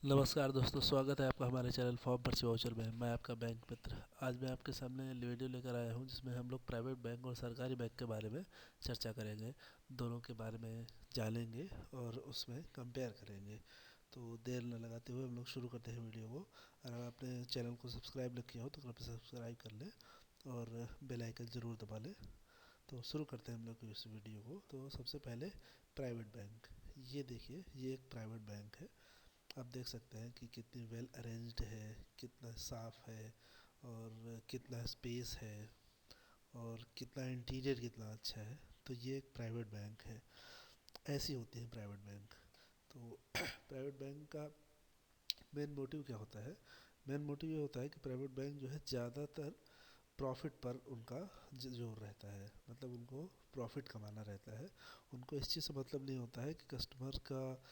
नमस्कार दोस्तों, स्वागत है आपका हमारे चैनल फॉर्म पर्ची वाउचर में। मैं आपका बैंक मित्र। आज मैं आपके सामने वीडियो लेकर आया हूं जिसमें हम लोग प्राइवेट बैंक और सरकारी बैंक के बारे में चर्चा करेंगे। दोनों के बारे में जानेंगे और उसमें कंपेयर करेंगे। तो देर न लगाते हुए हम लोग शुरू करते हैं वीडियो को। अगर आपने चैनल को सब्सक्राइब नहीं किया हो तो कृपया सब्सक्राइब कर लें और बेल आइकन ज़रूर दबा लें। तो शुरू करते हैं हम लोग इस वीडियो को। तो सबसे पहले प्राइवेट बैंक। ये देखिए, ये एक प्राइवेट बैंक है। आप देख सकते हैं कि कितनी वेल अरेंज्ड है, कितना साफ़ है और कितना स्पेस है और कितना इंटीरियर कितना अच्छा है। तो ये एक प्राइवेट बैंक है। ऐसी होती है प्राइवेट बैंक। तो प्राइवेट बैंक का मेन मोटिव क्या होता है? मेन मोटिव ये होता है कि प्राइवेट बैंक जो है ज़्यादातर प्रॉफिट पर उनका जोर रहता है। मतलब उनको प्रॉफिट कमाना रहता है। उनको इस चीज़ से मतलब नहीं होता है कि कस्टमर का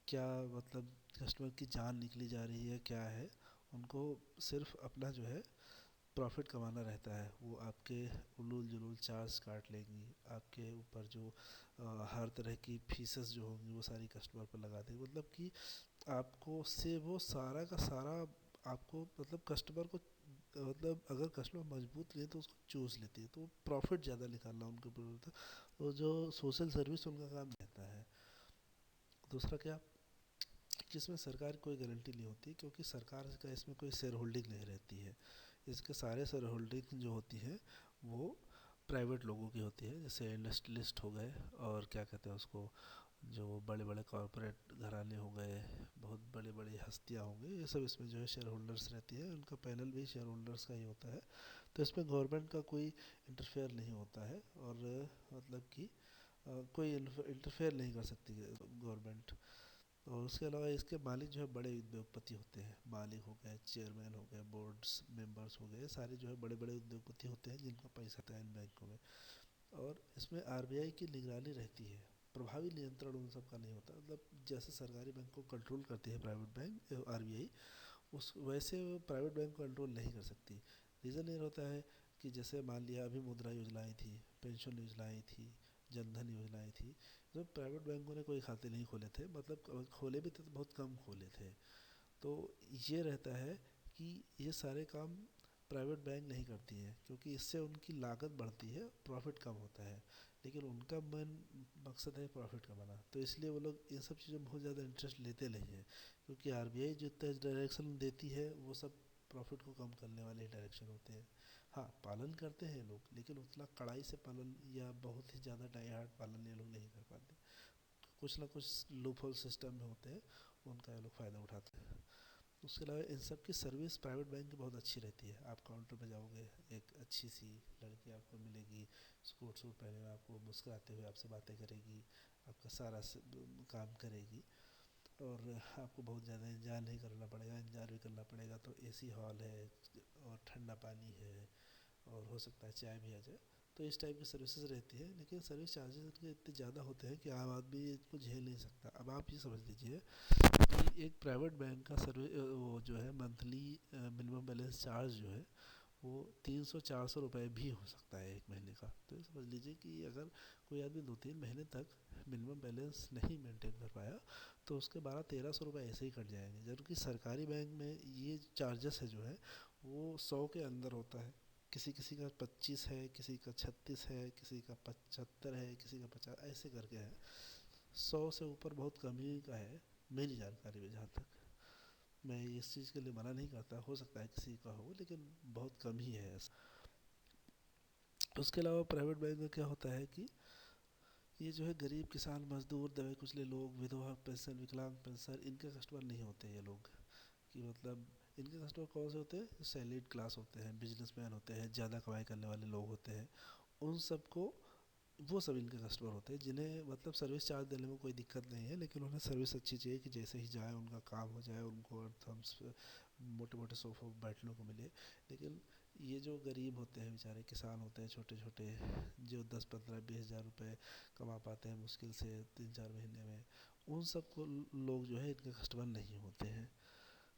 क्या, मतलब कस्टमर की जान निकली जा रही है क्या है। उनको सिर्फ अपना जो है प्रॉफिट कमाना रहता है। वो आपके उलूल जुलूल चार्ज काट लेंगी, आपके ऊपर जो हर तरह की फीसेस जो होंगी वो सारी कस्टमर पर लगा देंगे। मतलब कि आपको से वो सारा का सारा आपको, मतलब कस्टमर को, मतलब अगर कस्टमर मजबूत नहीं है तो उसको चूस लेती है। तो प्रॉफिट ज़्यादा निकालना उनके ऊपर होता है और जो सोशल सर्विस उनका काम रहता है। दूसरा क्या, कि इसमें सरकार की कोई गारंटी नहीं होती, क्योंकि सरकार का इसमें कोई शेयर होल्डिंग नहीं रहती है। इसके सारे शेयर होल्डिंग जो होती है वो प्राइवेट लोगों की होती है। जैसे इंडस्ट्रियलिस्ट हो गए और क्या कहते हैं उसको, जो बड़े बड़े कॉरपोरेट घराने हो गए, बहुत बड़ी बड़ी हस्तियाँ होंगी, ये सब इसमें जो है शेयर होल्डर्स रहती है। उनका पैनल भी शेयर होल्डर्स का ही होता है। तो इसमें गवर्नमेंट का कोई इंटरफेयर नहीं होता है और मतलब कि कोई इंटरफेयर नहीं कर सकती है गवर्नमेंट। और उसके अलावा इसके मालिक जो है बड़े उद्योगपति होते हैं। मालिक हो गए, चेयरमैन हो गए, बोर्ड्स मेंबर्स हो गए, सारे जो है बड़े बड़े उद्योगपति होते हैं जिनका पैसा आता है इन बैंकों में। और इसमें आरबीआई की निगरानी रहती है। प्रभावी नियंत्रण उन सब का नहीं होता। मतलब जैसे सरकारी बैंक को कंट्रोल करती है प्राइवेट बैंक आरबीआई, उस वैसे वो प्राइवेट बैंक को कंट्रोल नहीं कर सकती। रीज़न ये होता है कि जैसे मान लिया अभी मुद्रा योजना आई थी, पेंशन योजना आई थी, जनधन योजना आई थी। तो प्राइवेट बैंकों ने कोई खाते नहीं खोले थे, मतलब खोले भी थे तो बहुत कम खोले थे। तो ये रहता है कि ये सारे काम प्राइवेट बैंक नहीं करती हैं, क्योंकि इससे उनकी लागत बढ़ती है, प्रॉफिट कम होता है। लेकिन उनका मेन मकसद है प्रॉफिट कमाना, तो इसलिए वो लोग इन सब चीज़ों में बहुत ज़्यादा इंटरेस्ट लेते नहीं हैं। क्योंकि आरबीआई जो डायरेक्शन देती है वो सब प्रॉफिट को कम करने वाले डायरेक्शन होते हैं। हाँ, पालन करते हैं लोग, लेकिन उतना कड़ाई से पालन या बहुत ही ज़्यादा डाई हार्ड पालन ये लोग नहीं कर पाते। कुछ ना कुछ लूप होल सिस्टम में होते हैं, उनका ये लोग फ़ायदा उठाते हैं। उसके अलावा इन सब की सर्विस प्राइवेट बैंक की बहुत अच्छी रहती है। आप काउंटर पे जाओगे, एक अच्छी सी लड़की आपको मिलेगी, सूट सूट पहने हुए, आपको मुस्कुराते हुए आपसे बातें करेगी, आपका सारा काम करेगी। और आपको बहुत ज़्यादा इंतज़ार नहीं करना पड़ेगा। इंतज़ार भी करना पड़ेगा तो एसी हॉल है और ठंडा पानी है और हो सकता है चाय भी आ जाए। तो इस टाइप की सर्विसेज रहती है, लेकिन सर्विस चार्जेस इनके इतने ज़्यादा होते हैं कि आम आदमी इसको झेल नहीं सकता। अब आप ये समझ लीजिए कि एक प्राइवेट बैंक का वो जो है मंथली मिनिमम बैलेंस चार्ज जो है वो 300-400 रुपये भी हो सकता है एक महीने का। तो ये समझ लीजिए कि अगर कोई आदमी 2-3 महीने तक मिनिमम बैलेंस नहीं मेंटेन कर पाया तो उसके 1200-1300 रुपये ऐसे ही कट जाएंगे। जबकि सरकारी बैंक में ये चार्जेस है जो है वो 100 के अंदर होता है। किसी किसी का 25 है, किसी का 36 है, किसी का 75 है, किसी का 50, ऐसे करके है। 100 से ऊपर बहुत कम ही का है मेरी जानकारी में। जहाँ तक मैं इस चीज़ के लिए मना नहीं करता, हो सकता है किसी का हो, लेकिन बहुत कम ही है ऐसा। उसके अलावा प्राइवेट बैंक में क्या होता है कि ये जो है गरीब किसान मजदूर दबे कुचले लोग, विधवा पेंशन, विकलांग पेंशन, इनके कस्टमर नहीं होते ये लोग। कि मतलब इनके कस्टमर कौन से होते हैं? सैलरीड क्लास होते हैं, बिजनेसमैन होते हैं, ज़्यादा कमाई करने वाले लोग होते हैं। उन सबको, वो सब इनके कस्टमर होते हैं जिन्हें मतलब सर्विस चार्ज देने में कोई दिक्कत नहीं है, लेकिन उन्हें सर्विस अच्छी चाहिए कि जैसे ही जाए उनका काम हो जाए, उनको थम्स मोटे मोटे सोफ़ों पर बैठने को मिले। लेकिन ये जो गरीब होते हैं, बेचारे किसान होते हैं छोटे छोटे, जो 10-15-20 हज़ार रुपये कमा पाते हैं मुश्किल से 3-4 महीने में, उन सब को लोग जो है इनके कस्टमर नहीं होते हैं।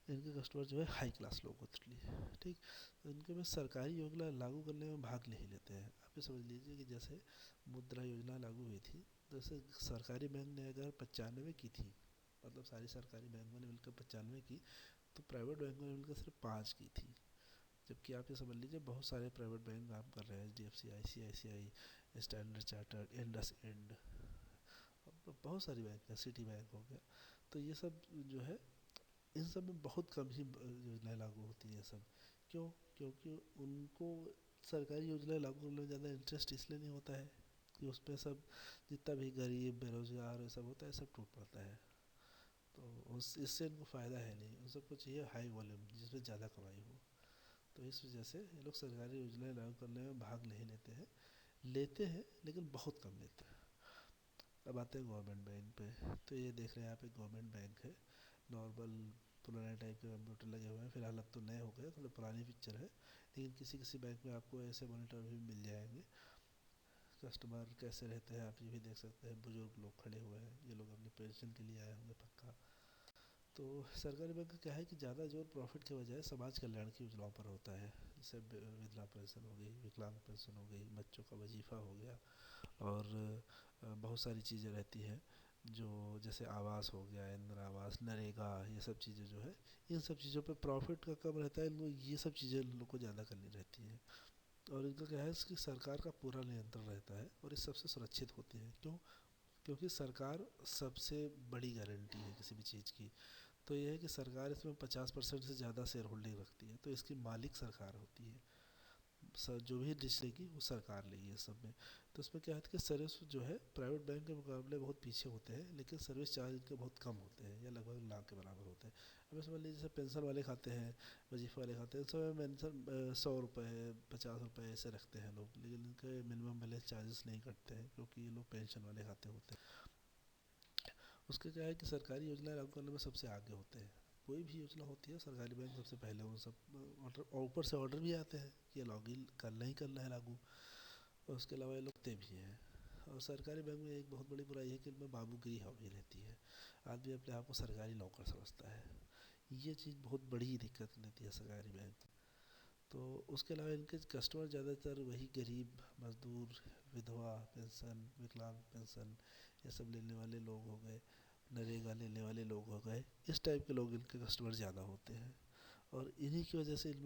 इनके कस्टमर जो है हाई क्लास लोग होते हैं। ठीक, तो इनके में सरकारी योजना लागू करने में भाग नहीं लेते हैं। आप ये समझ लीजिए कि जैसे मुद्रा योजना लागू हुई थी, तो जैसे सरकारी बैंक ने अगर 95 की थी मतलब सारी सरकारी बैंकों ने मिलकर 95 की, तो प्राइवेट बैंकों ने मिलकर सिर्फ 5 की थी। जबकि आप ये समझ लीजिए बहुत सारे प्राइवेट बैंक काम कर रहे हैं, HDFC, ICICI, Standard Chartered, IndusInd, बहुत सारी बैंक है, सिटी बैंक हो गया। तो ये सब जो है, इन सब में बहुत कम ही योजनाएं लागू होती हैं सब। क्यों? क्योंकि उनको सरकारी योजनाएं लागू करने में ज़्यादा इंटरेस्ट इसलिए नहीं होता है कि उसमें सब जितना भी गरीब बेरोजगार ये सब होता है सब टूट पड़ता है। तो उस इससे इनको फ़ायदा है नहीं, उन सबको चाहिए हाई वॉल्यूम जिसमें ज़्यादा कमाई हो। तो इस वजह से ये लोग सरकारी योजनाएं लागू करने में भाग नहीं लेते हैं, लेते हैं लेकिन बहुत कम लेते हैं। अब आते हैं गवर्नमेंट बैंक पे। तो ये देख रहे हैं यहाँ पे गवर्नमेंट बैंक है, नॉर्मल पुराने टाइप के कंप्यूटर लगे हुए हैं, फिलहाल अब तो नए हो गए, थोड़ा पुरानी पिक्चर है, लेकिन किसी किसी बैंक में आपको ऐसे मॉनिटर भी मिल जाएंगे। कस्टमर कैसे रहते हैं आप ये भी देख सकते हैं, बुजुर्ग लोग खड़े हुए हैं, ये लोग अपने पेंशन के लिए आए होंगे पक्का। तो सरकारी बैंक का क्या है कि ज़्यादा जोर प्रॉफिट के बजाय समाज कल्याण की योजनाओं पर होता है। जैसे विधवा पेंशन हो गई, विकलांग पेंशन हो गई, बच्चों का वजीफ़ा हो गया, और बहुत सारी चीज़ें रहती हैं जो जैसे आवास हो गया, इंदिरा आवास, नरेगा, ये सब चीज़ें जो है, इन सब चीज़ों पे प्रॉफिट का कम रहता है, इनको ये सब चीज़ें लोग को ज़्यादा करनी रहती हैं। और इनका क्या है कि सरकार का पूरा नियंत्रण रहता है और ये सबसे सुरक्षित होते हैं। क्यों? क्योंकि सरकार सबसे बड़ी गारंटी है किसी भी चीज़ की। तो यह है कि सरकार इसमें 50% से ज़्यादा शेयर होल्डिंग रखती है, तो इसकी मालिक सरकार होती है। सर जो भी डिश लेगी वो सरकार लेगी इस सब में। तो इसमें क्या है कि सर्विस जो है प्राइवेट बैंक के मुकाबले बहुत पीछे होते हैं, लेकिन सर्विस चार्ज इनके बहुत कम होते हैं या लगभग ना के बराबर होते हैं। अब समझ लीजिए जैसे पेंशन वाले खाते हैं, वजीफा वाले खाते हैं, सब पेंशन 100 रुपये 50 रुपये ऐसे रखते हैं लोग, लेकिन इनके मिनिमम बैलेंस चार्जेस नहीं कटते हैं क्योंकि ये लोग पेंशन वाले खाते होते हैं। उसके क्या है कि सरकारी योजना लागू करने में सबसे आगे होते हैं। कोई भी योजना होती है सरकारी बैंक सबसे पहले उन सब ऑर्डर, और ऊपर से ऑर्डर भी आते हैं कि ये लॉगिन करना ही करना है लागू। और उसके अलावा ये लोग देते भी हैं। और सरकारी बैंक में एक बहुत बड़ी बुराई है कि इनमें बाबूगिरी हावी रहती है, आदमी अपने आप को सरकारी नौकर समझता है। ये चीज़ बहुत बड़ी दिक्कत देती है सरकारी बैंक। तो उसके अलावा इनके कस्टमर ज़्यादातर वही गरीब मजदूर, विधवा पेंशन, विकलांग पेंशन, ये सब लेने वाले लोग हो गए, नरेगा लेने वाले लोग हो गए, इस टाइप के लोग इनके कस्टमर ज़्यादा होते हैं। और इन्हीं की वजह से इनमें